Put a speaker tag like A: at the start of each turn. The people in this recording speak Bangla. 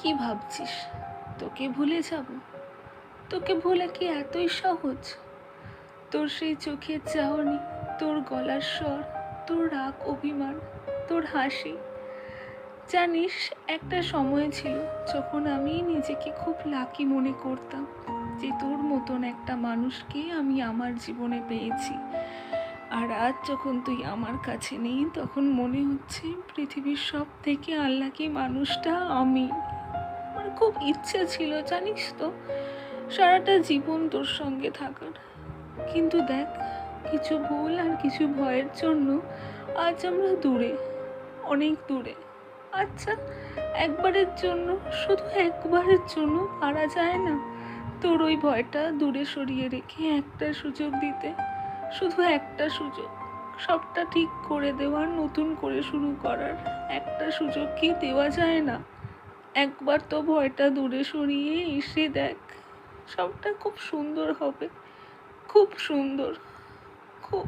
A: কি ভাবছিস তোকে ভুলে যাব? তোকে ভুলে কি এতই সহজ? তোর সেই চোখের চাহনি, তোর গলার স্বর, তোর রাগ অভিমান, তোর হাসি। জানিস, একটা সময় ছিল যখন আমি নিজেকে খুব লাকি মনে করতাম যে তোর মতন একটা মানুষকে আমি আমার জীবনে পেয়েছি। আর আজ যখন তুই আমার কাছে নেই, তখন মনে হচ্ছে পৃথিবীর সব থেকে আনলাকি মানুষটা আমি। আমার খুব ইচ্ছে ছিল, জানিস তো, সারাটা জীবন তোর সঙ্গে থাকার। কিন্তু দেখ, কিছু ভুল আর কিছু ভয়ের জন্য আজ আমরা দূরে, অনেক দূরে। আচ্ছা, একবারের জন্য, শুধু একবারের জন্য পারা যায় না তোর ওই ভয়টা দূরে সরিয়ে রেখে একটা সুযোগ দিতে? শুধু একটা সুযোগ, সবটা ঠিক করে দেওয়ার, নতুন করে শুরু করার একটা সুযোগ কি দেওয়া যায় না? একবার তো ভয়টা দূরে সরিয়ে এসে দেখ, সবটা খুব সুন্দর হবে, খুব সুন্দর, খুব।